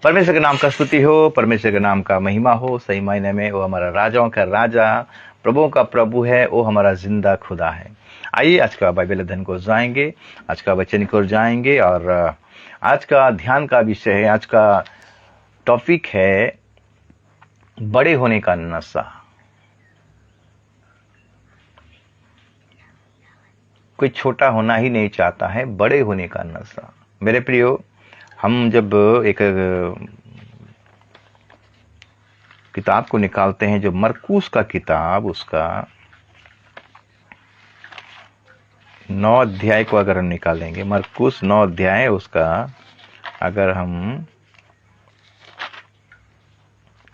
परमेश्वर के नाम का स्तुति हो, परमेश्वर के नाम का महिमा हो। सही मायने में वो हमारा राजाओं का राजा, प्रभुओं का प्रभु है, वो हमारा जिंदा खुदा है। आइए आज का बाइबल अध्ययन को जाएंगे, आज का वचन को जाएंगे और आज का ध्यान का विषय है, आज का टॉपिक है बड़े होने का नशा। कोई छोटा होना ही नहीं चाहता है, बड़े होने का नशा। मेरे प्रियो, हम जब एक किताब को निकालते हैं, जो मरकुस का किताब, उसका 9 अध्याय को अगर हम निकालेंगे, मरकुस 9 अध्याय, उसका अगर हम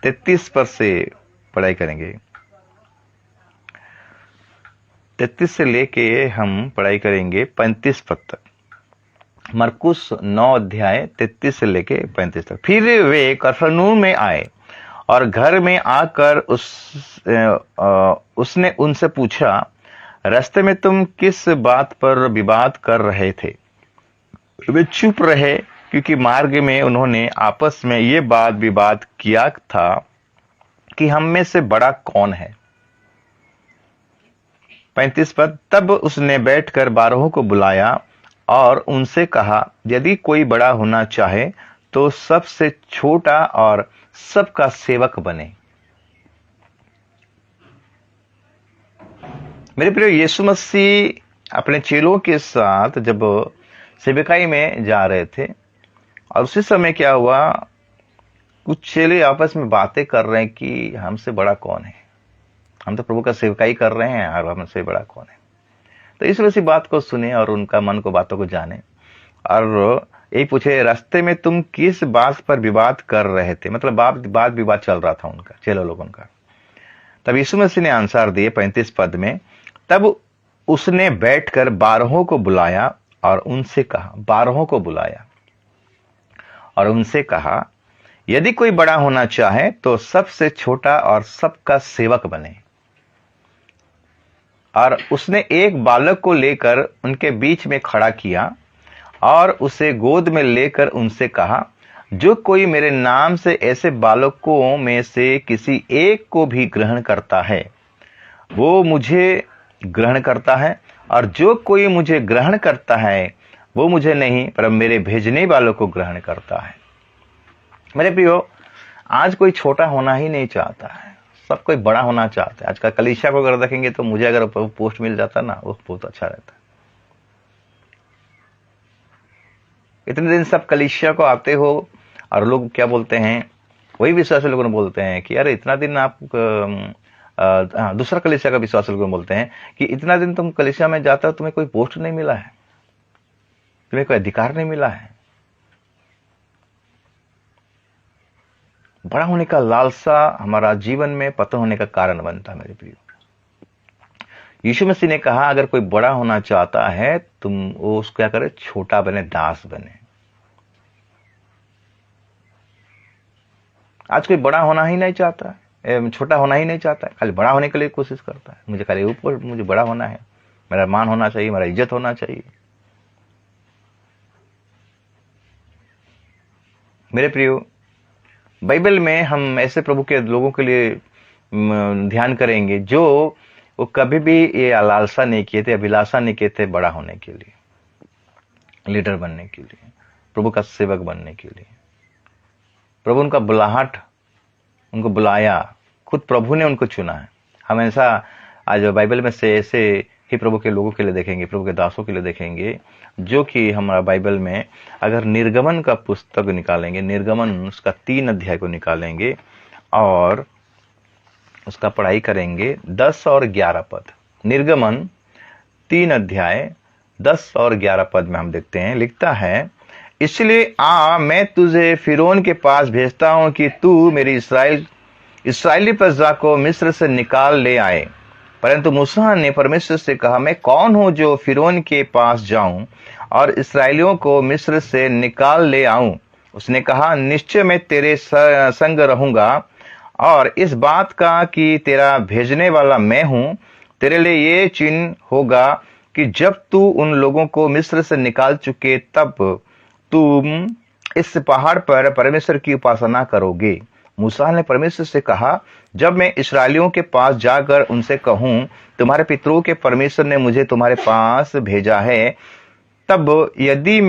33 पद से पढ़ाई करेंगे, 33 से लेके हम पढ़ाई करेंगे 35 पद तक। मरकुस 9 अध्याय 33 से लेके 35 तक। फिर वे कफरनहूम में आए और घर में आकर उसने उनसे पूछा, रास्ते में तुम किस बात पर विवाद कर रहे थे? वे चुप रहे, क्योंकि मार्ग में उन्होंने आपस में ये बात विवाद किया था कि हम में से बड़ा कौन है। 35 पद। तब उसने बैठकर 12 को बुलाया और उनसे कहा, यदि कोई बड़ा होना चाहे तो सबसे छोटा और सबका सेवक बने। मेरे प्रिय, यीशु मसीह अपने चेलों के साथ जब सेवकाई में जा रहे थे और उसी समय क्या हुआ, कुछ चेले आपस में बातें कर रहे हैं कि हमसे बड़ा कौन है, हम तो प्रभु का सेवकाई कर रहे हैं और हमसे बड़ा कौन है। तो इस वजह से बात को सुने और उनका मन को, बातों को जाने और यही पूछे, रास्ते में तुम किस बात पर विवाद कर रहे थे? मतलब बात विवाद चल रहा था उनका, चेलो लोगों का। तब यीशु मसीह ने आंसर दिए 35 पद में, तब उसने बैठकर 12 को बुलाया और उनसे कहा, 12 को बुलाया और उनसे कहा, यदि कोई बड़ा होना चाहे तो सबसे छोटा और सबका सेवक बने। और उसने एक बालक को लेकर उनके बीच में खड़ा किया और उसे गोद में लेकर उनसे कहा, जो कोई मेरे नाम से ऐसे बालकों में से किसी एक को भी ग्रहण करता है, वो मुझे ग्रहण करता है, और जो कोई मुझे ग्रहण करता है वो मुझे नहीं पर मेरे भेजने वालों को ग्रहण करता है। मेरे प्रियो, आज कोई छोटा होना ही नहीं चाहता है, सब कोई बड़ा होना चाहता है। आज का कलीसिया को अगर देखेंगे तो मुझे अगर पोस्ट मिल जाता ना, वो बहुत अच्छा रहता है। इतने दिन सब कलीसिया को आते हो और लोग क्या बोलते हैं, वही विश्वासी लोगों ने बोलते हैं कि अरे इतना दिन आप दूसरा कलीसिया का विश्वासी लोग बोलते हैं कि इतना दिन तुम कलीसिया में जाते हो, तुम्हें कोई पोस्ट नहीं मिला है, तुम्हें कोई अधिकार नहीं मिला है। बड़ा होने का लालसा हमारा जीवन में पतन होने का कारण बनता है। मेरे प्रियो, यीशु मसीह ने कहा, अगर कोई बड़ा होना चाहता है तुम वो उसको क्या करे, छोटा बने, दास बने। आज कोई बड़ा होना ही नहीं चाहता है, छोटा होना ही नहीं चाहता है, खाली बड़ा होने के लिए कोशिश करता है। मुझे खाली ऊपर, मुझे बड़ा होना है, मेरा मान होना चाहिए, मेरा इज्जत होना चाहिए। मेरे प्रियो, बाइबल में हम ऐसे प्रभु के लोगों के लिए ध्यान करेंगे जो वो कभी भी ये लालसा नहीं किए थे, अभिलाषा नहीं किए थे बड़ा होने के लिए, लीडर बनने के लिए, प्रभु का सेवक बनने के लिए। प्रभु उनका बुलाहट, उनको बुलाया, खुद प्रभु ने उनको चुना है। हमेशा आज बाइबल में से ऐसे ही प्रभु के लोगों के लिए देखेंगे, प्रभु के दासों के लिए देखेंगे, जो कि हमारा बाइबल में अगर निर्गमन का पुस्तक निकालेंगे, निर्गमन उसका 3 अध्याय को निकालेंगे और उसका पढ़ाई करेंगे 10 और 11 पद। निर्गमन 3 अध्याय 10 और 11 पद में हम देखते हैं, लिखता है, इसलिए मैं तुझे फिरौन के पास भेजता हूं कि तू मेरी इस्राएली प्रजा को मिस्र से निकाल ले आए। परंतु मूसा ने परमेश्वर से कहा, मैं कौन हूं जो फिरौन के पास जाऊं और इस्राएलियों को मिस्र से निकाल ले आऊं? उसने कहा, निश्चय मैं तेरे संग रहूंगा और इस बात का कि तेरा भेजने वाला मैं हूं, तेरे लिए ये चिन्ह होगा कि जब तू उन लोगों को मिस्र से निकाल चुके तब तुम इस पहाड़ पर परमेश्वर की उपासना करोगे। मूसा ने परमेश्वर से कहा, जब मैं इस्राएलियों के पास जाकर उनसे कहूं, तुम्हारे पितरों के परमेश्वर ने मुझे तुम्हारे पास भेजा है, तब यदि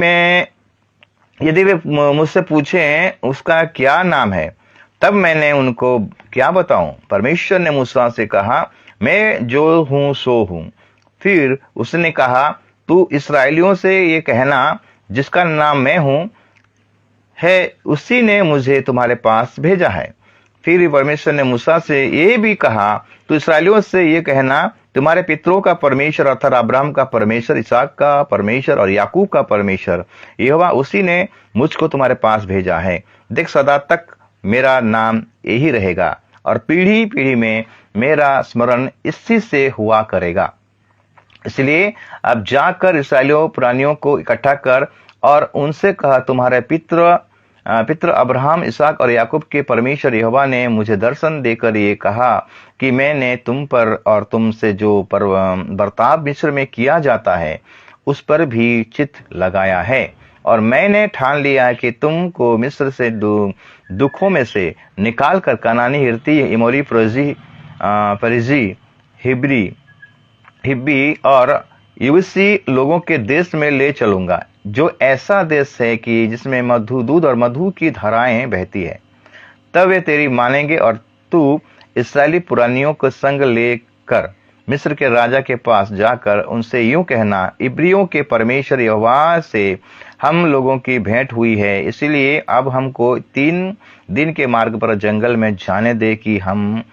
वे मुझसे पूछें उसका क्या नाम है, तब मैंने उनको क्या बताऊं। परमेश्वर ने मूसा से कहा, मैं जो हूं सो हूं। फिर उसने कहा, तू इसराइलियों से ये कहना, जिसका नाम मैं हूं है, उसी ने मुझे तुम्हारे पास भेजा है। फिर परमेश्वर ने मूसा से ये भी कहा, तो इसराइलियों से ये कहना, तुम्हारे पितरों का परमेश्वर अर्थात अब्राहम का परमेश्वर, इसहाक का परमेश्वर और याकूब का परमेश्वर यहोवा, उसी ने मुझको तुम्हारे पास भेजा है। देख, सदा तक मेरा नाम यही रहेगा और पीढ़ी पीढ़ी में मेरा स्मरण इसी से हुआ करेगा। इसलिए अब जाकर इसराइलियों पुरानियों को इकट्ठा कर और उनसे कहा, तुम्हारे पितृ अब्राहम, इसहाक और याकूब के परमेश्वर यहोवा ने मुझे दर्शन देकर ये कहा कि मैंने तुम पर और तुमसे जो बर्ताव मिस्र में किया जाता है उस पर भी चित्त लगाया है, और मैंने ठान लिया है कि तुमको मिस्र से दुखों में से निकाल कर कनानी, हिर्ती, इमोरी, परिजी, हिब्बी और यूसी लोगों के देश में ले चलूंगा, जो ऐसा देश है कि जिसमें दूध और मधु की धाराएं बहती है। तब वे तेरी मानेंगे और तू इस्राएली पुरानियों को संग लेकर मिस्र के राजा के पास जाकर उनसे यूं कहना, इब्रियों के परमेश्वर यहोवा से हम लोगों की भेंट हुई है, इसलिए अब हमको 3 दिन के मार्ग पर जंगल में जाने दे कि हम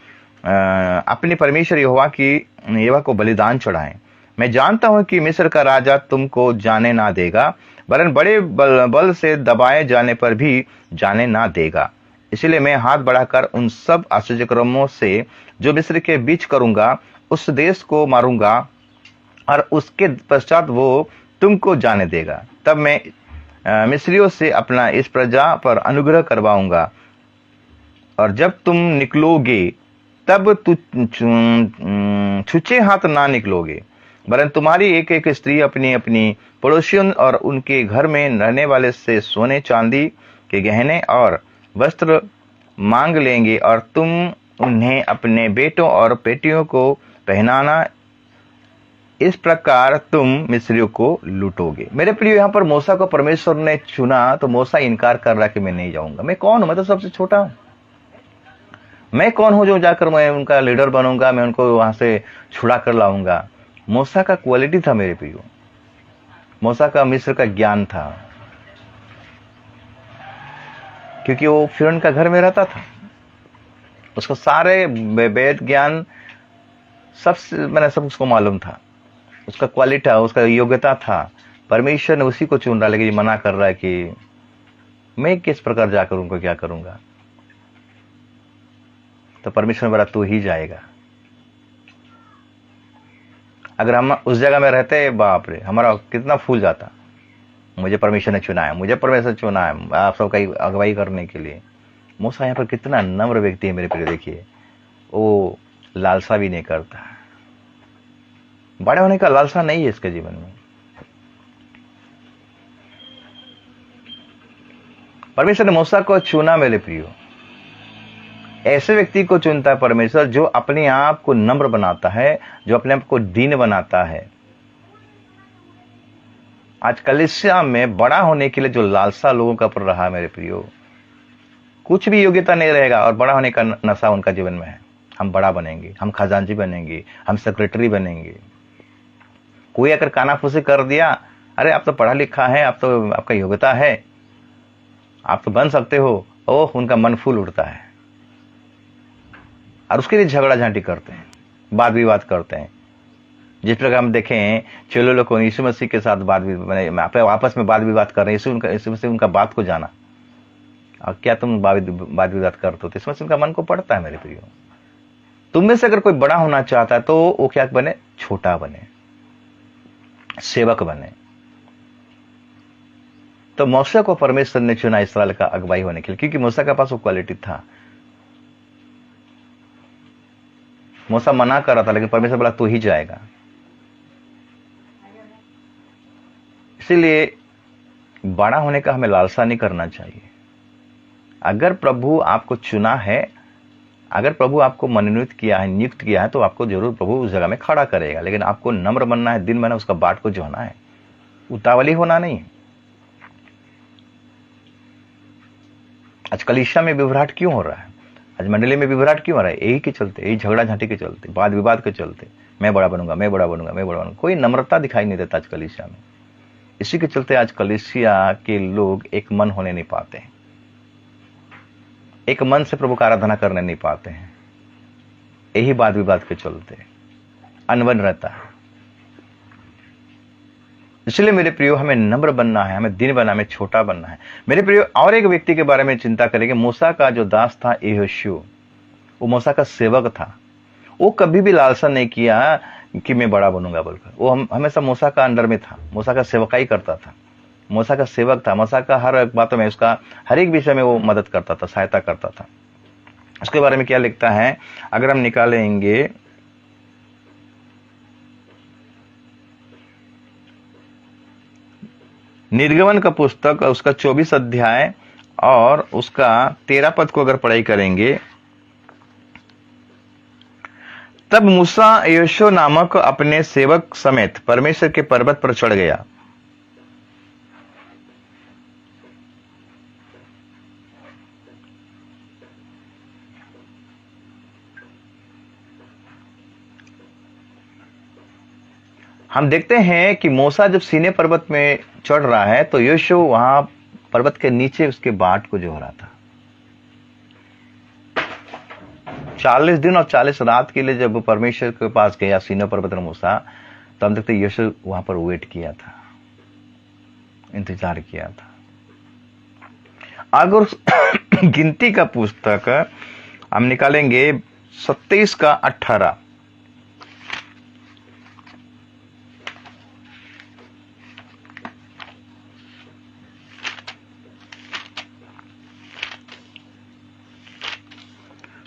अपने परमेश्वर यहोवा को बलिदान चढ़ाएं। मैं जानता हूं कि मिस्र का राजा तुमको जाने ना देगा, वरन बड़े बल से दबाए जाने पर भी जाने ना देगा। इसलिए मैं हाथ बढ़ाकर उन सब आश्चर्यक्रमों से जो मिस्र के बीच करूंगा, उस देश को मारूंगा और उसके पश्चात वो तुमको जाने देगा। तब मैं मिस्रियों से अपना इस प्रजा पर अनुग्रह करवाऊंगा, और जब तुम निकलोगे तब तू छुचे हाथ ना निकलोगे, वरन तुम्हारी एक एक स्त्री अपनी अपनी पड़ोसियों और उनके घर में रहने वाले से सोने चांदी के गहने और वस्त्र मांग लेंगे, और तुम उन्हें अपने बेटों और बेटियों को पहनाना। इस प्रकार तुम मिस्रियों को लूटोगे। मेरे प्रिय, यहाँ पर मूसा को परमेश्वर ने चुना तो मूसा इनकार कर रहा कि मैं नहीं जाऊंगा। मैं कौन हूं? मैं तो सबसे छोटा हूं। मैं कौन हूं जो जाकर मैं उनका लीडर बनूंगा, मैं उनको वहां से छुड़ा कर लाऊंगा। मूसा का क्वालिटी था मेरे प्रियो, मूसा का मिस्र का ज्ञान था, क्योंकि वो फिरौन का घर में रहता था। उसको सारे वेद ज्ञान सब उसको मालूम था। उसका क्वालिटी था, उसका योग्यता था। परमेश्वर ने उसी को चुन रहा, लेकिन मना कर रहा है कि मैं किस प्रकार जाकर उनको क्या करूंगा। तो परमेश्वर ने बोला, तू ही जाएगा। अगर हम उस जगह में रहते, बाप रे, हमारा कितना फूल जाता। मुझे परमेश्वर ने चुना है, मुझे परमेश्वर चुना है आप सबका अगुवाई करने के लिए। मूसा यहाँ पर कितना नम्र व्यक्ति है मेरे प्रिय। देखिए, वो लालसा भी नहीं करता, बड़े होने का लालसा नहीं है इसके जीवन में। परमेश्वर ने मूसा को चुना मेरे प्रियो। ऐसे व्यक्ति को चुनता है परमेश्वर जो अपने आप को नम्र बनाता है, जो अपने आप को दीन बनाता है। आज कलीसिया में बड़ा होने के लिए जो लालसा लोगों का पर रहा मेरे प्रियो, कुछ भी योग्यता नहीं रहेगा और बड़ा होने का नशा उनका जीवन में है। हम बड़ा बनेंगे, हम खजांची बनेंगे, हम सेक्रेटरी बनेंगे। कोई अगर कानाफूसी कर दिया, अरे आप तो पढ़ा लिखा है, आप तो आपका योग्यता है, आप तो बन सकते हो, ओह, उनका मन फूल उठता है और उसके लिए झगड़ा झांटी करते हैं, वाद विवाद करते हैं। जिस प्रकार हम देखें, चलो लोग यीशु मसीह के साथ आपस में वाद विवाद कर रहे हैं, यीशु मसीह उनका बात को जाना, और क्या तुम वाद विवाद करते हो, तो यीशु मसीह उनका मन को पड़ता है मेरे प्रियो। तुम में से अगर कोई बड़ा होना चाहता है तो वो क्या बने? छोटा बने, सेवक बने। तो मूसा को परमेश्वर ने चुना इस्राएल का अगुवाई होने के लिए, क्योंकि मूसा के पास वो क्वालिटी था। मूसा मना कर रहा था, लेकिन परमेश्वर बोला तू ही जाएगा। इसीलिए बड़ा होने का हमें लालसा नहीं करना चाहिए। अगर प्रभु आपको चुना है, अगर प्रभु आपको मनोनीत किया है, नियुक्त किया है, तो आपको जरूर प्रभु उस जगह में खड़ा करेगा। लेकिन आपको नम्र बनना है, दिन भर उसका बाट को जोना है, उतावली होना नहीं है। आज कलीसिया में विभ्राट क्यों हो रहा है? आज मंडली में विभ्राट क्यों हो रहा है? यही के चलते, यही झगड़ा झांटी के चलते, वाद विवाद के चलते। मैं बड़ा बनूंगा, मैं बड़ा बनूंगा, मैं बड़ा बनूंगा। कोई नम्रता दिखाई नहीं देता आज कलीसिया में। इसी के चलते आज कलीसिया के लोग एक मन होने नहीं पाते हैं, एक मन से प्रभु का आराधना करने नहीं पाते हैं। यही वाद विवाद के चलते अनबन रहता है। इसलिए मेरे प्रियो, हमें नम्र बनना है, हमें दिन बनना, हमें छोटा बनना है। मेरे प्रियो, और एक व्यक्ति के बारे में चिंता करेंगे। मूसा का जो दास था यहोशू, वो मूसा का सेवक था। वो कभी भी लालसा नहीं किया कि मैं बड़ा बनूंगा बोलकर। वो हमेशा मूसा का अंडर में था, मूसा का सेवकाई करता था, मूसा का सेवक था। मूसा का हर एक बातों में, उसका हर एक विषय में वो मदद करता था, सहायता करता था। उसके बारे में क्या लिखता है? अगर हम निकालेंगे निर्गमन का पुस्तक, उसका 24 अध्याय और उसका 13 पद को अगर पढ़ाई करेंगे, तब मूसा यहोशू नामक अपने सेवक समेत परमेश्वर के पर्वत पर चढ़ गया। हम देखते हैं कि मूसा जब सीने पर्वत में चढ़ रहा है तो यहोशू वहां पर्वत के नीचे उसके बाट को जो रहा था। 40 दिन और 40 रात के लिए जब परमेश्वर के पास गया सीने पर्वत में मूसा, तो हम देखते हैं यहोशू वहां पर वेट किया था, इंतजार किया था। अगर उस गिनती का पुस्तक हम निकालेंगे 27 का 18,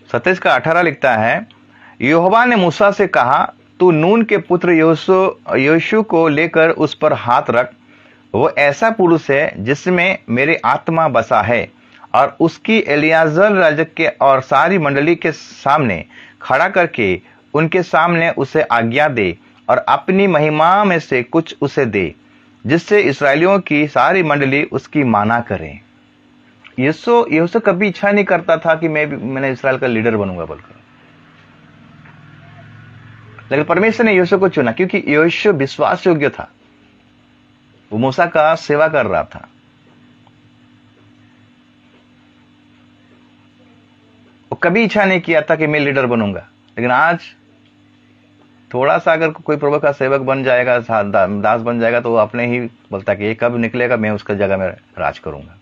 सत्ताईस का 18 लिखता है, यहोवा ने मूसा से कहा, तू नून के पुत्र यहोशू को लेकर उस पर हाथ रख। वो ऐसा पुरुष है जिसमें मेरे आत्मा बसा है, और उसकी एलियाजर याजक के और सारी मंडली के सामने खड़ा करके उनके सामने उसे आज्ञा दे, और अपनी महिमा में से कुछ उसे दे, जिससे इसराइलियों की सारी मंडली उसकी माना करे। यहोशू कभी इच्छा नहीं करता था कि मैंने इसराइल का लीडर बनूंगा बोलकर, लेकिन परमेश्वर ने यहोशू को चुना क्योंकि यहोशू विश्वास योग्य था। वो मूसा का सेवा कर रहा था। वो कभी इच्छा नहीं किया था कि मैं लीडर बनूंगा। लेकिन आज थोड़ा सा अगर कोई प्रभु का सेवक बन जाएगा, दास बन जाएगा, तो वो अपने ही बोलता कि ये कब निकलेगा, मैं उसका जगह में राज करूंगा।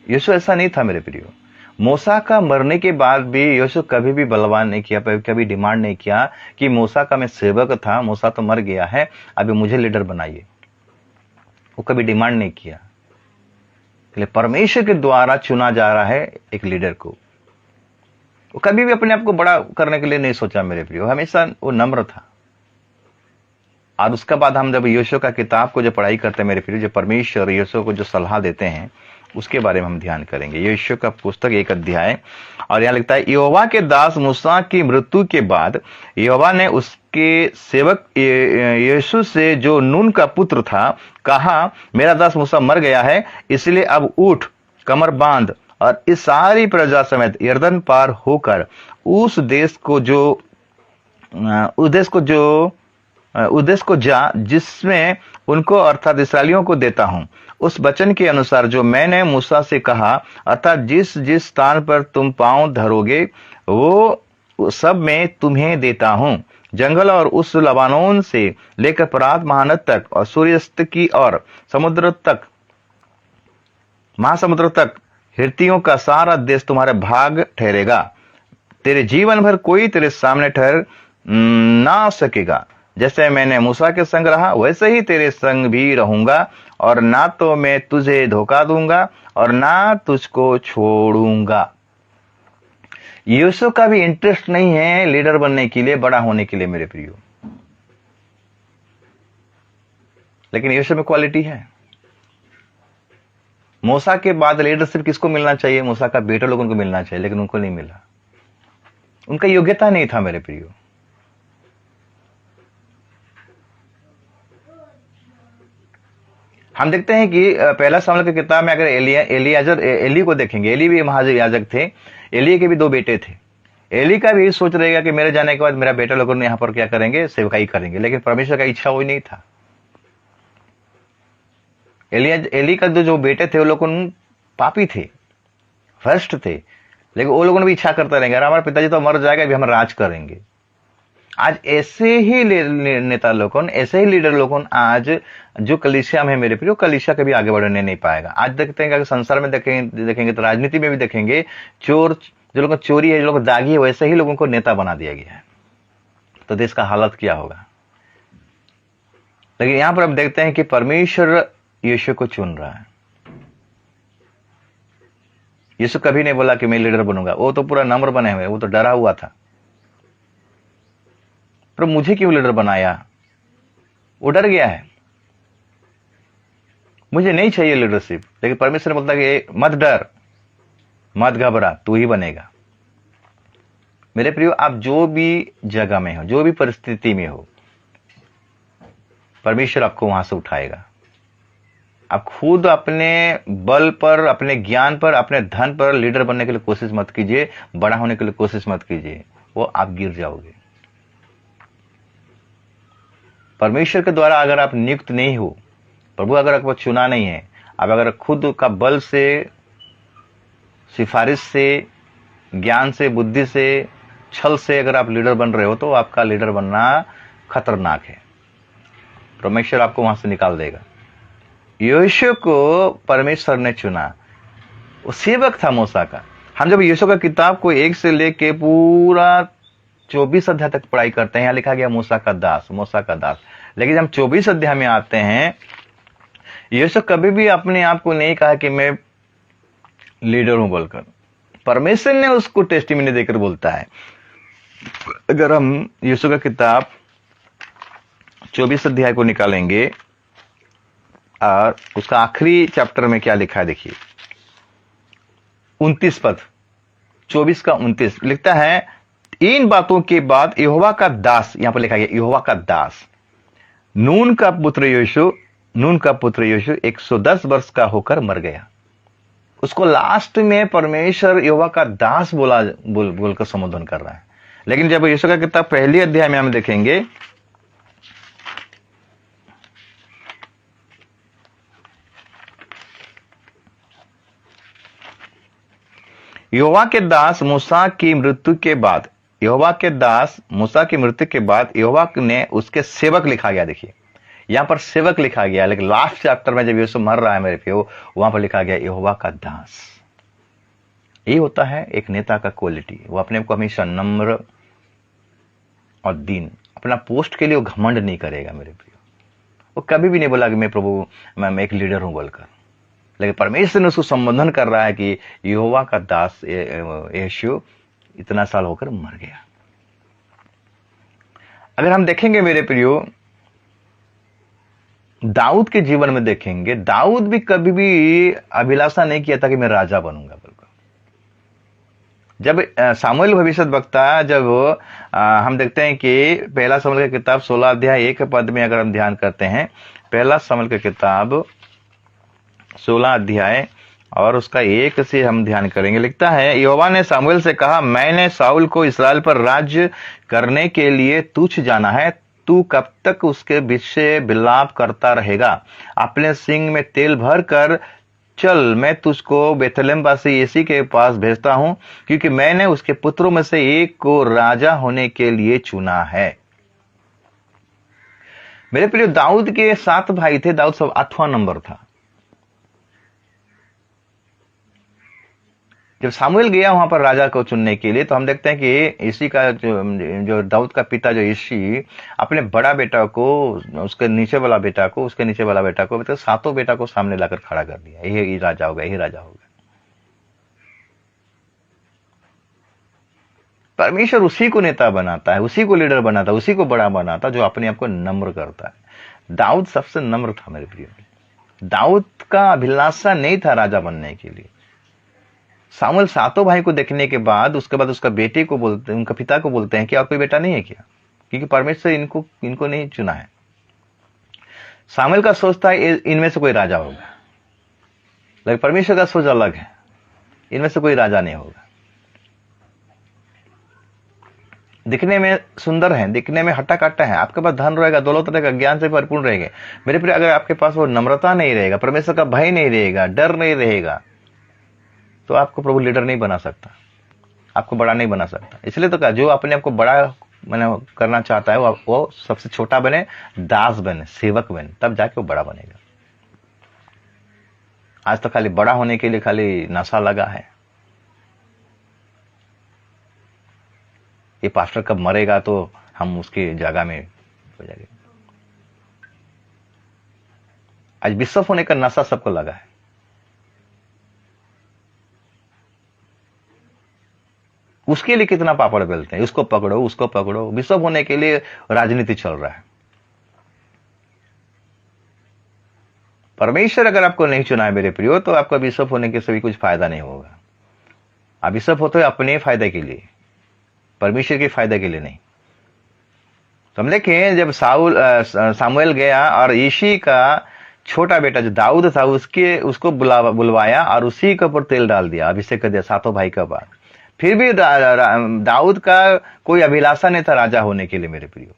यहोशू ऐसा नहीं था मेरे प्रियो। मूसा का मरने के बाद भी यहोशू कभी भी बलवान नहीं किया, कभी डिमांड नहीं किया कि मूसा का मैं सेवक था, मूसा तो मर गया है, अभी मुझे लीडर बनाइए। वो कभी डिमांड नहीं किया। परमेश्वर के द्वारा चुना जा रहा है एक लीडर को। वो कभी भी अपने आप को बड़ा करने के लिए नहीं सोचा मेरे प्रियो, हमेशा वो नम्र था। और उसके बाद हम जब यहोशू का किताब को जो पढ़ाई करते हैं मेरे प्रियो, जो परमेश्वर यहोशू को जो सलाह देते हैं उसके बारे में हम ध्यान करेंगे। यहोशू का पुस्तक 1 अध्याय, और यहां लिखता है, यहोवा के दास मूसा की मृत्यु के बाद यहोवा ने उसके सेवक यहोशू से, जो नून का पुत्र था, कहा, मेरा दास मूसा मर गया है, इसलिए अब उठ, कमर बांध और इस सारी प्रजा समेत यरदन पार होकर उस देश को जा जिसमें उनको अर्थात इसराइलियों को देता हूं, उस वचन के अनुसार जो मैंने मूसा से कहा, अर्थात जिस जिस स्थान पर तुम पांव धरोगे वो सब मैं तुम्हें देता हूं। जंगल और उस लबानोन से लेकर फरात महानद तक और सूर्यास्त की और समुद्र तक, महासमुद्र तक हिर्तियों का सारा देश तुम्हारे भाग ठहरेगा। तेरे जीवन भर कोई तेरे सामने ठहर ना सकेगा। जैसे मैंने मूसा के संग रहा वैसे ही तेरे संग भी रहूंगा, और ना तो मैं तुझे धोखा दूंगा और ना तुझको छोड़ूंगा। यहोशू का भी इंटरेस्ट नहीं है लीडर बनने के लिए, बड़ा होने के लिए मेरे प्रियो, लेकिन यहोशू में क्वालिटी है। मूसा के बाद लीडरशिप किसको मिलना चाहिए? मूसा का बेटा लोगों को मिलना चाहिए, लेकिन उनको नहीं मिला। उनका योग्यता नहीं था मेरे प्रियो। हम देखते हैं कि पहला सामुएल की किताब में अगर एली को देखेंगे, एली भी महायाजक थे, एली के भी 2 बेटे थे। एली का भी सोच रहेगा कि मेरे जाने के बाद मेरा बेटा लोगों ने यहाँ पर क्या करेंगे? सेवकाई करेंगे, लेकिन परमेश्वर का इच्छा वही नहीं था। एली का जो बेटे थे वो लोग पापी थे, भ्रष्ट थे, लेकिन वो लोगों ने भी इच्छा करते रहेंगे, हमारे पिताजी तो मर जाएगा, अभी हम राज करेंगे। आज ऐसे ही नेता लोगों, ऐसे ही लीडर लोगों आज जो कलीसिया में है मेरे प्रियो, कलीसिया कभी आगे बढ़ने नहीं पाएगा। आज देखते हैं कि संसार में देखेंगे तो राजनीति में भी देखेंगे, चोर जो लोग चोरी है, जो लोग दागी है, वैसे ही लोगों को नेता बना दिया गया है। तो देश का हालत क्या होगा? लेकिन यहां पर अब देखते हैं कि परमेश्वर यीशु को चुन रहा है। यीशु कभी नहीं बोला कि मैं लीडर बनूंगा, वो तो पूरा नम्र बने हुए, वो तो डरा हुआ था। पर मुझे क्यों लीडर बनाया? वो डर गया है, मुझे नहीं चाहिए लीडरशिप। लेकिन परमेश्वर ने बोलता कि मत डर, मत घबरा, तू ही बनेगा। मेरे प्रियो, आप जो भी जगह में हो, जो भी परिस्थिति में हो, परमेश्वर आपको वहां से उठाएगा। आप खुद अपने बल पर, अपने ज्ञान पर, अपने धन पर लीडर बनने के लिए कोशिश मत कीजिए, बड़ा होने के लिए कोशिश मत कीजिए, वो आप गिर जाओगे। परमेश्वर के द्वारा अगर आप नियुक्त नहीं हो, प्रभु अगर आपको चुना नहीं है, आप अगर खुद का बल से, सिफारिश से, ज्ञान से, बुद्धि से, छल से अगर आप लीडर बन रहे हो, तो आपका लीडर बनना खतरनाक है। परमेश्वर आपको वहां से निकाल देगा। यीशु को परमेश्वर ने चुना, वो सेवक था मूसा का। हम जब यीशु का किताब को 1 से लेके पूरा 24 अध्याय तक पढ़ाई करते हैं, यहां लिखा गया मूसा का दास, मूसा का दास। लेकिन हम 24 अध्याय में आते हैं, यीशु कभी भी अपने आप को नहीं कहा कि मैं लीडर हूं बोलकर। परमेश्वर ने उसको टेस्टिमनी देकर बोलता है। अगर हम यीशु का किताब 24 अध्याय को निकालेंगे और उसका आखिरी चैप्टर में क्या लिखा है देखिए, 29 पद, 24 का 29 लिखता है, इन बातों के बाद यहोवा का दास, यहां पर लिखा गया यहोवा का दास, नून का पुत्र यीशु 110 वर्ष का होकर मर गया। उसको लास्ट में परमेश्वर यहोवा का दास बोलकर संबोधन कर रहा है। लेकिन जब यीशु का किताब पहली अध्याय में हम देखेंगे, यहोवा के दास मूसा की मृत्यु के बाद, यहोवा के दास मूसा की मृत्यु के बाद यहोवा ने उसके सेवक लिखा गया। देखिए यहां पर सेवक लिखा गया, लेकिन लास्ट चैप्टर में जब यीशु मर रहा है मेरे प्रियो, वहां पर लिखा गया यहोवा का दास। ये होता है एक नेता का क्वालिटी। वो अपने को हमेशा नम्र और दीन, अपना पोस्ट के लिए वो घमंड नहीं करेगा मेरे प्रियो। वो कभी भी नहीं बोला कि मैं प्रभु मैं एक लीडर हूं बोलकर। लेकिन परमेश्वर ने उसको संबोधन कर रहा है कि यहोवा का दास यीशु इतना साल होकर मर गया। अगर हम देखेंगे मेरे प्रियो, दाऊद के जीवन में देखेंगे, दाऊद भी कभी भी अभिलाषा नहीं किया था कि मैं राजा बनूंगा बिल्कुल। जब सामुएल भविष्यद्वक्ता, जब हम देखते हैं कि पहला सामुएल की किताब 16 अध्याय 1 पद में अगर हम ध्यान करते हैं, पहला सामुएल की किताब 16 अध्याय और उसका 1 से हम ध्यान करेंगे। लिखता है, यहोवा ने सामुएल से कहा, मैंने शाऊल को इस्राएल पर राज्य करने के लिए तुच्छ जाना है। तू कब तक उसके विषय विलाप करता रहेगा? अपने सिंग में तेल भर कर चल, मैं तुझको बेथलेम वासी यिशै के पास भेजता हूं, क्योंकि मैंने उसके पुत्रों में से एक को राजा होने के लिए चुना है। मेरे प्रिय, दाऊद के 7 भाई थे, दाऊद सब 8वां नंबर था। जब सामुएल गया वहां पर राजा को चुनने के लिए, तो हम देखते हैं कि यिशै का जो दाऊद का पिता जो यिशै, अपने बड़ा बेटा को, उसके नीचे वाला बेटा को, उसके नीचे वाला बेटा को, मतलब 7 बेटा को सामने लाकर खड़ा कर दिया, यही राजा होगा, यही राजा होगा। परमेश्वर उसी को नेता बनाता है, उसी को लीडर बनाता है, उसी को बड़ा बनाता है जो अपने आप को नम्र करता है। दाऊद सबसे नम्र था मेरे प्रिय। दाऊद का अभिलाषा नहीं था राजा बनने के लिए। सामुएल सातों भाई को देखने के बाद उसके बाद उसका बेटे को बोलते, उनका पिता को बोलते हैं कि और कोई बेटा नहीं है क्या, क्योंकि परमेश्वर इनको नहीं चुना है। सामुएल का सोच था इनमें से कोई राजा होगा, लेकिन परमेश्वर का सोच अलग है, इनमें से कोई राजा नहीं होगा। दिखने में सुंदर है, दिखने में हट्टा कट्टा है, आपके पास धन रहेगा, दौलत रहेगा, ज्ञान से भरपूर रहेगा, मेरे प्रिय अगर आपके पास वो नम्रता नहीं रहेगा, परमेश्वर का भय नहीं रहेगा, डर नहीं रहेगा, तो आपको प्रभु लीडर नहीं बना सकता, आपको बड़ा नहीं बना सकता। इसलिए तो कहा जो अपने आप को बड़ा मैंने करना चाहता है वो सबसे छोटा बने, दास बने, सेवक बने, तब जाके वो बड़ा बनेगा। आज तो खाली बड़ा होने के लिए खाली नशा लगा है। ये पास्टर कब मरेगा तो हम उसकी जगह में हो जाएंगे। आज बिशप होने का नशा सबको लगा है। उसके लिए कितना पापड़ बेलते हैं, उसको पकड़ो उसको पकड़ो। बिशप होने के लिए राजनीति चल रहा है। परमेश्वर अगर आपको नहीं चुना है मेरे प्रियो, तो आपका बिशप होने के सभी कुछ फायदा नहीं होगा। आप बिशप होते हो अपने फायदे के लिए, परमेश्वर के फायदे के लिए नहीं। तो हम देखें जब सामुएल गया और यिशै का छोटा बेटा जो दाऊद था उसको बुलवाया और उसी के ऊपर तेल डाल दिया, अभिषेक कर दिया सातों भाई का बाद। फिर भी दाऊद का कोई अभिलाषा नहीं था राजा होने के लिए मेरे प्रियो,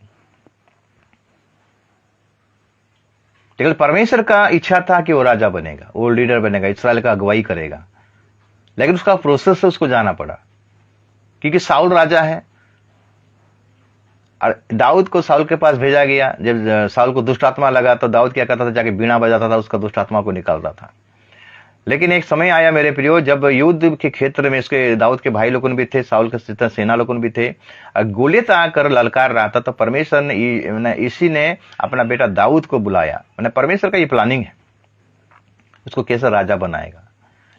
लेकिन परमेश्वर का इच्छा था कि वो राजा बनेगा, वो लीडर बनेगा, इस्राएल का अगुवाई करेगा। लेकिन उसका प्रोसेस से उसको जाना पड़ा, क्योंकि साउल राजा है और दाऊद को साउल के पास भेजा गया। जब साउल को दुष्ट आत्मा लगा तो दाऊद क्या करता था, जाके बीड़ा बजाता था, उसका दुष्ट आत्मा को निकालता था। लेकिन एक समय आया मेरे प्रियो जब युद्ध के क्षेत्र में इसके दाऊद के भाई लोगों भी थे, साउल के सेना लोगों भी थे, गोलियत आकर ललकार रहा था। तो परमेश्वर ने इसी ने अपना बेटा दाऊद को बुलाया। मैंने परमेश्वर का ये प्लानिंग है, उसको कैसे राजा बनाएगा।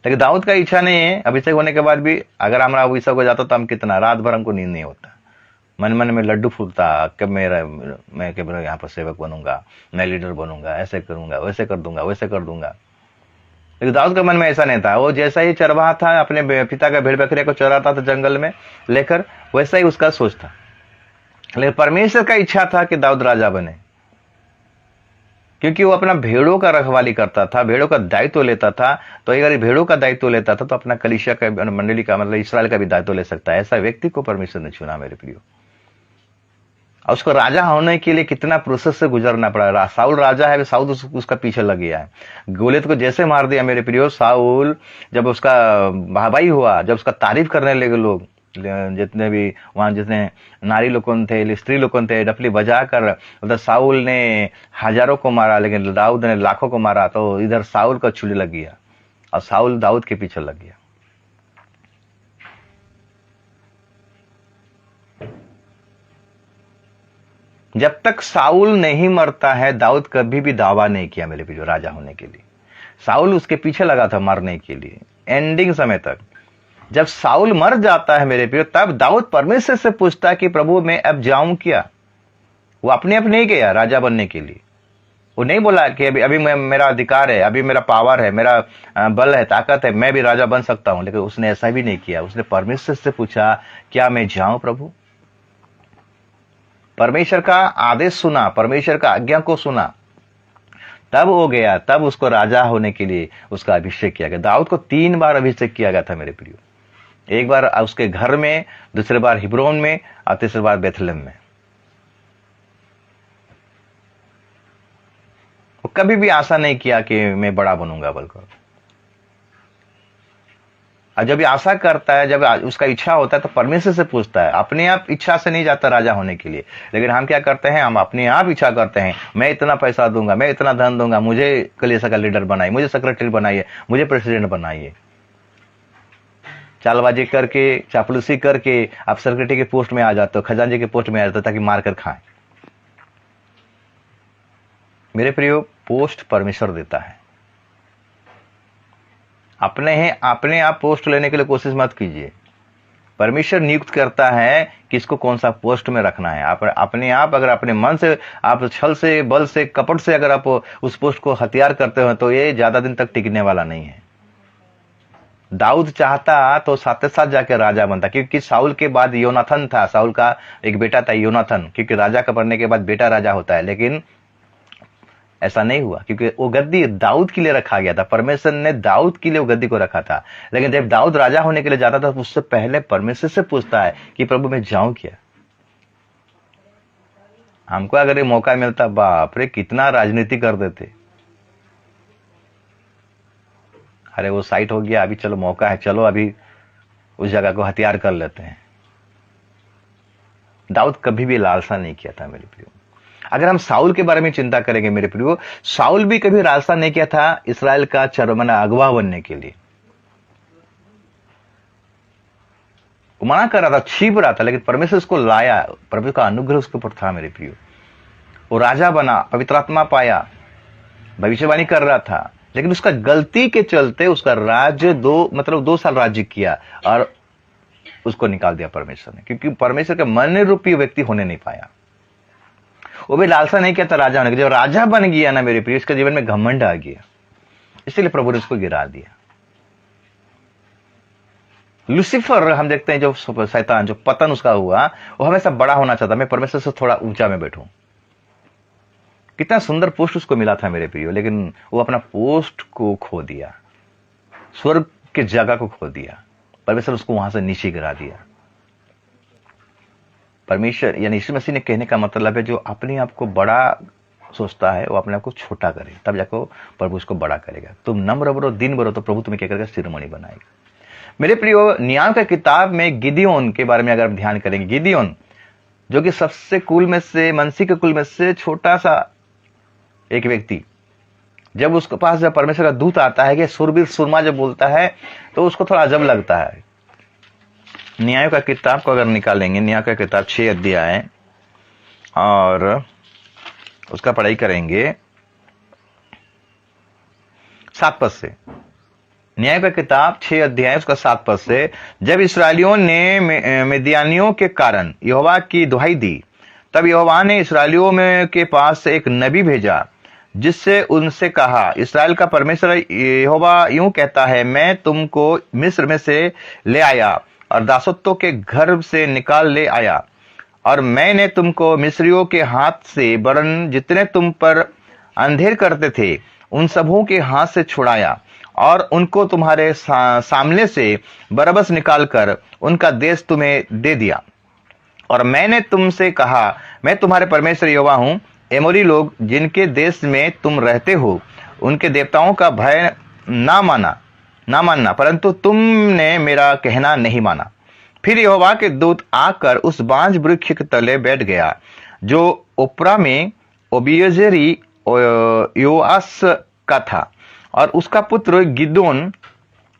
लेकिन दाऊद का इच्छा नहीं है। अभिषेक होने के बाद भी अगर हमारा अभिषेक हो जाता तो हम कितना रात भर हमको नींद नहीं होता, मन मन में लड्डू फूटता, कब मैं यहाँ पर सेवक बनूंगा, मैं लीडर बनूंगा, ऐसे करूंगा, वैसे कर दूंगा, वैसे कर दूंगा। लेकिन दाऊद के मन में ऐसा नहीं था। वो जैसा ही चरवाहा था, अपने पिता का भेड़ बकरिया को चराता था जंगल में लेकर, वैसा ही उसका सोच था। लेकिन परमेश्वर का इच्छा था कि दाऊद राजा बने, क्योंकि वो अपना भेड़ों का रखवाली करता था, भेड़ों का दायित्व लेता था। तो अगर भेड़ों का दायित्व लेता था तो अपना कलीसिया का, मंडली का, मतलब इस्राएल का भी दायित्व ले सकता है। ऐसा व्यक्ति को परमेश्वर ने चुना मेरे प्रियो। और उसको राजा होने के लिए कितना प्रोसेस से गुजरना पड़ा। साउल राजा है, साउल उसका पीछे लग गया है, गोलियत को जैसे मार दिया मेरे प्रियो। साउल जब उसका भाई हुआ, जब उसका तारीफ करने लगे लोग, जितने भी वहां जितने नारी लोगों थे, स्त्री लोगों थे, डफली बजा कर, उधर साउल ने हजारों को मारा लेकिन दाऊद ने लाखों को मारा। तो इधर साउल का चूल्हे लग गया और साउल दाऊद के पीछे लग गया। जब तक साउल नहीं मरता है, दाऊद कभी भी दावा नहीं किया मेरे पीछे राजा होने के लिए। साउल उसके पीछे लगा था मरने के लिए, एंडिंग समय तक। जब साउल मर जाता है मेरे प्रियो, तब दाऊद परमेश्वर से पूछता कि प्रभु मैं अब जाऊं क्या। वो अपने आप नहीं गया राजा बनने के लिए। वो नहीं बोला कि अभी मेरा अधिकार है, अभी मेरा पावर है, मेरा बल है, ताकत है, मैं भी राजा बन सकता हूं। लेकिन उसने ऐसा भी नहीं किया। उसने परमेश्वर से पूछा क्या मैं जाऊं प्रभु। परमेश्वर का आदेश सुना, परमेश्वर का आज्ञा को सुना, तब वो गया। तब उसको राजा होने के लिए उसका अभिषेक किया गया। दाऊद को 3 बार अभिषेक किया गया था मेरे प्रियो। एक बार उसके घर में, दूसरे बार हिब्रोन में और तीसरी बार बेथलेम में। वो कभी भी आशा नहीं किया कि मैं बड़ा बनूंगा बोलकर। और जब ये आशा करता है, जब उसका इच्छा होता है, तो परमेश्वर से पूछता है। अपने आप इच्छा से नहीं जाता राजा होने के लिए। लेकिन हम क्या करते हैं, हम अपने आप इच्छा करते हैं, मैं इतना पैसा दूंगा, मैं इतना धन दूंगा, मुझे कलीसिया का लीडर बनाइए, मुझे सेक्रेटरी बनाइए, मुझे प्रेसिडेंट बनाइए। चालबाजी करके, चापलूसी करके आप सेक्रेटरी के पोस्ट में आ जाते हो, खजांची के पोस्ट में आ जाते हो, ताकि मारकर खाएं। मेरे प्रियो, पोस्ट परमेश्वर देता है। अपने आप पोस्ट लेने के लिए कोशिश मत कीजिए। परमेश्वर नियुक्त करता है कि इसको कौन सा पोस्ट में रखना है। आप अपने आप अगर अपने मन से, आप छल से, बल से, कपट से अगर आप उस पोस्ट को हथियार करते हो तो ये ज्यादा दिन तक टिकने वाला नहीं है। दाऊद चाहता तो साथ साथ जाके राजा बनता, क्योंकि साउल के बाद योनाथन था, साउल का एक बेटा था योनाथन, क्योंकि राजा का बनने के बाद बेटा राजा होता है। लेकिन ऐसा नहीं हुआ, क्योंकि वो गद्दी दाऊद के लिए रखा गया था। परमेश्वर ने दाऊद के लिए वो गद्दी को रखा था। लेकिन जब दाऊद राजा होने के लिए जाता था तो उससे पहले परमेश्वर से पूछता है कि प्रभु मैं जाऊं क्या। हमको अगर ये मौका मिलता, बाप रे कितना राजनीति कर देते। अरे वो साइट हो गया, अभी चलो मौका है, चलो अभी उस जगह को हथियार कर लेते हैं। दाऊद कभी भी लालसा नहीं किया था मेरे प्रियो। अगर हम साउल के बारे में चिंता करेंगे मेरे प्रियो, साउल भी कभी लालसा नहीं किया था इस्राएल का चरमना अगवा बनने के लिए। वो मना कर रहा था, छिप रहा था, लेकिन परमेश्वर उसको लाया, प्रभु का अनुग्रह उसके ऊपर था मेरे प्रियो। वो राजा बना, पवित्र आत्मा पाया, भविष्यवाणी कर रहा था। लेकिन उसका गलती के चलते उसका राज्य 2 साल राज्य किया और उसको निकाल दिया परमेश्वर ने, क्योंकि परमेश्वर का मन रूपी व्यक्ति होने नहीं पाया। वो भी लालसा नहीं किया था राजा होने का। जब राजा बन गया ना मेरे प्रिय, उसके जीवन में घमंड आ गया, इसलिए प्रभु ने उसको गिरा दिया। लूसीफर हम देखते हैं, जो शैतान, जो पतन उसका हुआ, वो हमेशा बड़ा होना चाहता, मैं परमेश्वर से थोड़ा ऊंचा में बैठूं। कितना सुंदर पोस्ट उसको मिला था मेरे प्रियो, लेकिन वो अपना पोस्ट को खो दिया, स्वर्ग के जगह को खो दिया। परमेश्वर उसको वहां से नीचे गिरा दिया। परमेश्वर यानी यीशु मसीह ने कहने का मतलब है, जो अपने आप को बड़ा सोचता है वो अपने आप को छोटा करे, तब जाकर प्रभु उसको बड़ा करेगा। तुम नम्र बनो, दिन बनो, तो प्रभु तुम्हें क्या करेगा, शिरोमणि बनाएगा। मेरे प्रियो, न्याय का किताब में गिदियोन के बारे में अगर ध्यान करेंगे, गिदियोन जो कि सबसे कुल में से, मनसी के कुल में से छोटा सा एक व्यक्ति, जब उसके पास जब परमेश्वर का दूत आता है कि सुरवीर सुरमा जब बोलता है तो उसको थोड़ा अजब लगता है। न्याय का किताब को अगर निकालेंगे, न्याय का किताब 6 अध्याय और उसका पढ़ाई करेंगे 7 पद से। न्याय का किताब 6 अध्याय उसका 7 पद से, जब इस्राएलियों ने मिद्यानियों के कारण यहोवा की दुहाई दी, तब यहोवा ने इस्राएलियों में के पास से एक नबी भेजा, जिससे उनसे कहा, इस्राएल का परमेश्वर यहोवा यूं कहता है, मैं तुमको मिस्र में से ले आया और दासत्व के घर से निकाल ले आया, और मैंने तुमको मिस्रियों के हाथ से, वरन जितने तुम पर अंधेर करते थे उन सबों के हाथ से छुड़ाया, और उनको तुम्हारे सामने से बरबस निकालकर उनका देश तुम्हें दे दिया। और मैंने तुमसे कहा, मैं तुम्हारे परमेश्वर यहोवा हूं। एमोरी लोग जिनके देश में तुम रहते हो, उनके देवताओं का भय ना मानना, परंतु तुमने मेरा कहना नहीं माना। फिर यहोवा के दूत आकर उस बांज वृक्ष के तले बैठ गया, जो ओप्रा में ओबियजेरी योआस का था, और उसका पुत्र गिदोन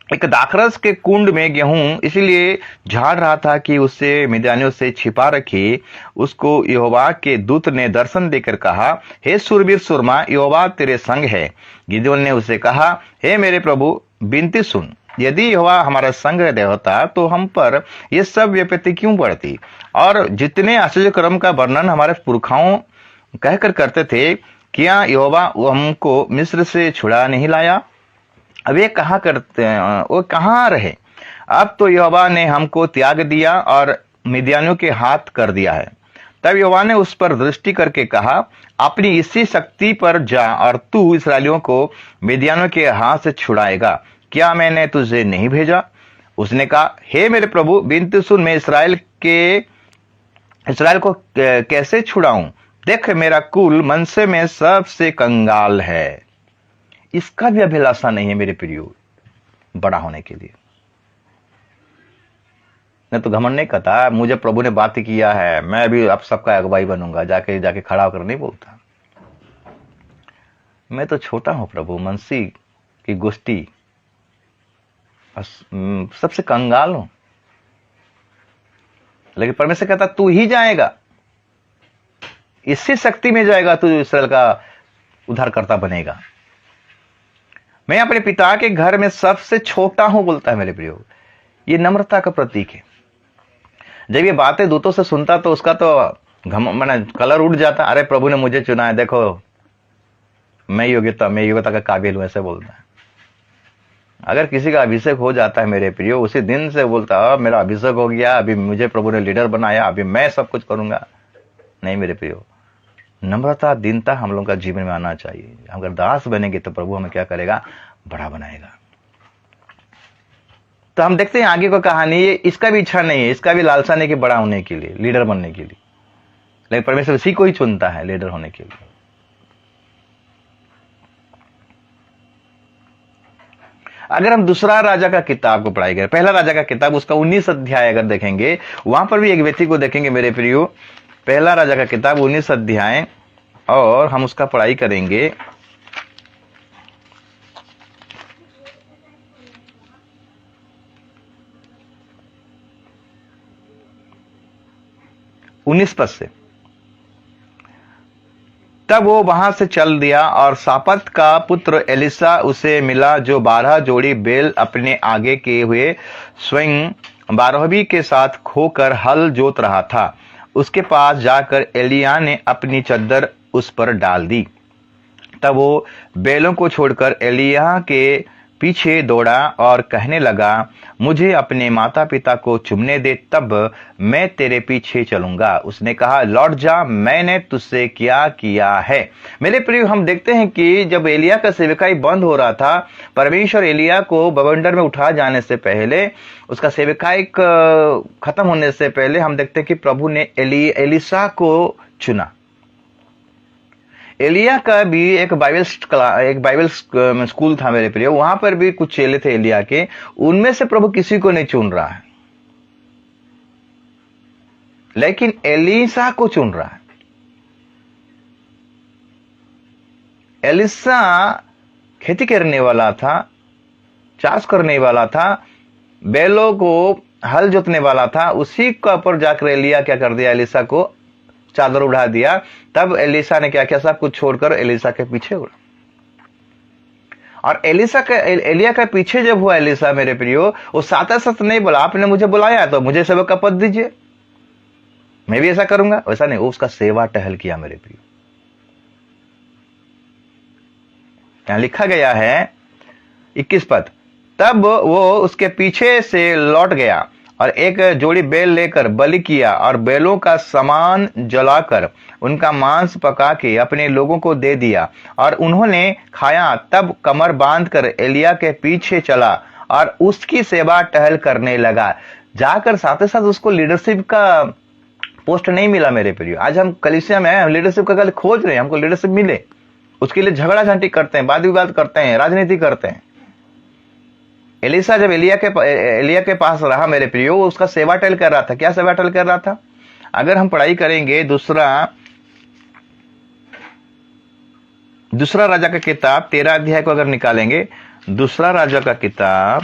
एक दाखरस के कुंड में गेहूं इसलिए झाड़ रहा था कि उसे मिद्यानियों से छिपा रखे। उसको यहोवा के दूत ने दर्शन देकर कहा, हे सूरवीर सुरमा, यहोवा तेरे संग है। गिदोन ने उसे कहा, हे मेरे प्रभु, विनती सुन, यदि यहोवा हमारा संग होता तो हम पर ये सब विपत्ति क्यों पड़ती? और जितने आश्चर्य कर्म का वर्णन हमारे पुरखाओं कहकर करते थे, क्या यहोवा हमको मिस्र से छुड़ा नहीं लाया? अब ये कहा करते हैं, वो कहाँ रहे? अब तो यहोवा ने हमको त्याग दिया और मिद्यानियों के हाथ कर दिया है। तब यहोवा ने उस पर दृष्टि करके कहा, अपनी इसी शक्ति पर जा और तू इस्राएलियों को मिद्यानियों के हाथ से छुड़ाएगा। क्या मैंने तुझे नहीं भेजा? उसने कहा, हे मेरे प्रभु, विनती सुन, मैं इस्राएल को कैसे छुड़ाऊं? देख, मेरा कुल मनसे में सबसे कंगाल है। इसका भी अभिलाषा नहीं है मेरे प्रियो बड़ा होने के लिए। मैं तो घमंड नहीं करता, मुझे प्रभु ने बात किया है, मैं अभी अब सबका अगुवाई बनूंगा, जाके खड़ा होकर नहीं बोलता। मैं तो छोटा हूं प्रभु, मनसी की गोष्ठी सबसे कंगाल हूं। लेकिन परमेश्वर कहता, तू ही जाएगा, इसी शक्ति में जाएगा, तू इस्राएल का उद्धारकर्ता बनेगा। मैं अपने पिता के घर में सबसे छोटा हूं बोलता है मेरे प्रियो। ये नम्रता का प्रतीक है। जब ये बातें दूतों से सुनता तो उसका तो माने कलर उड़ जाता, अरे प्रभु ने मुझे चुना है, देखो मैं योग्यता का काबिल हूं, ऐसे बोलता है। अगर किसी का अभिषेक हो जाता है मेरे प्रियो, उसी दिन से बोलता है मेरा अभिषेक हो गया, अभी मुझे प्रभु ने लीडर बनाया, अभी मैं सब कुछ करूंगा। नहीं मेरे प्रियो, नम्रता दीनता हम लोगों का जीवन में आना चाहिए। अगर दास बनेंगे तो प्रभु हमें क्या करेगा, बड़ा बनाएगा। तो हम देखते हैं आगे को कहानी, ये इसका भी इच्छा नहीं है, इसका भी लालसा नहीं कि बड़ा होने के लिए, लीडर बनने के लिए, लेकिन परमेश्वर इसी को ही चुनता है लीडर होने के लिए। अगर हम दूसरा राजा का किताब को पढ़ाई करें, पहला राजा का किताब उसका 19 अध्याय अगर देखेंगे, वहां पर भी एक व्यक्ति को देखेंगे मेरे प्रियो। पहला राजा का किताब 19 अध्याय, और हम उसका पढ़ाई करेंगे। उन्नीस पद से, तब वो वहां से चल दिया और सापत का पुत्र एलिसा उसे मिला, जो 12 जोड़ी बैल अपने आगे किए हुए स्वयं 12वीं के साथ खोकर हल जोत रहा था। उसके पास जाकर एलिया ने अपनी चद्दर उस पर डाल दी। तब वो बैलों को छोड़कर एलिया के पीछे दौड़ा और कहने लगा, मुझे अपने माता पिता को चुमने दे, तब मैं तेरे पीछे चलूंगा। उसने कहा, लौट जा, मैंने तुझसे क्या किया है। मेरे प्रिय, हम देखते हैं कि जब एलिया का सेवकाई बंद हो रहा था, परमेश्वर एलिया को बवंडर में उठा जाने से पहले, उसका सेवकाई खत्म होने से पहले, हम देखते हैं कि प्रभु ने एलिसा को चुना। एलिया का भी एक बाइबल स्कूल था मेरे प्रिय, वहां पर भी कुछ चेले थे एलिया के, उनमें से प्रभु किसी को नहीं चुन रहा है, लेकिन एलिसा को चुन रहा है। एलिसा खेती करने वाला था, चाष करने वाला था, बैलों को हल जोतने वाला था, उसी का ऊपर जाकर एलिया क्या कर दिया, एलिसा को चादर उड़ा दिया। तब एलिसा ने क्या किया, सब कुछ छोड़कर एलिसा के पीछे उड़ा। और एलिया के पीछे जब हुआ एलिसा मेरे प्रियो, वो साथ साथ नहीं बोला आपने मुझे बुलाया तो मुझे सेवक का पद दीजिए, मैं भी ऐसा करूंगा, वैसा नहीं, वो उसका सेवा टहल किया मेरे प्रियो। यहां लिखा गया है 21 पद, तब वो उसके पीछे से लौट गया और एक जोड़ी बैल लेकर बलि किया और बैलों का सामान जलाकर उनका मांस पका के अपने लोगों को दे दिया और उन्होंने खाया। तब कमर बांधकर एलिया के पीछे चला और उसकी सेवा टहल करने लगा। जाकर साथ ही साथ उसको लीडरशिप का पोस्ट नहीं मिला मेरे प्रिय। आज हम कलीसिया में हम लीडरशिप का कल खोज रहे हैं, हमको लीडरशिप मिले, उसके लिए झगड़ा झांटी करते हैं, वाद विवाद करते हैं, राजनीति करते हैं। एलिसा जब एलिया के पास रहा मेरे प्रियो, वो उसका सेवा टहल कर रहा था। क्या सेवा टहल कर रहा था? अगर हम पढ़ाई करेंगे दूसरा राजा का किताब 13 अध्याय को अगर निकालेंगे, दूसरा राजा का किताब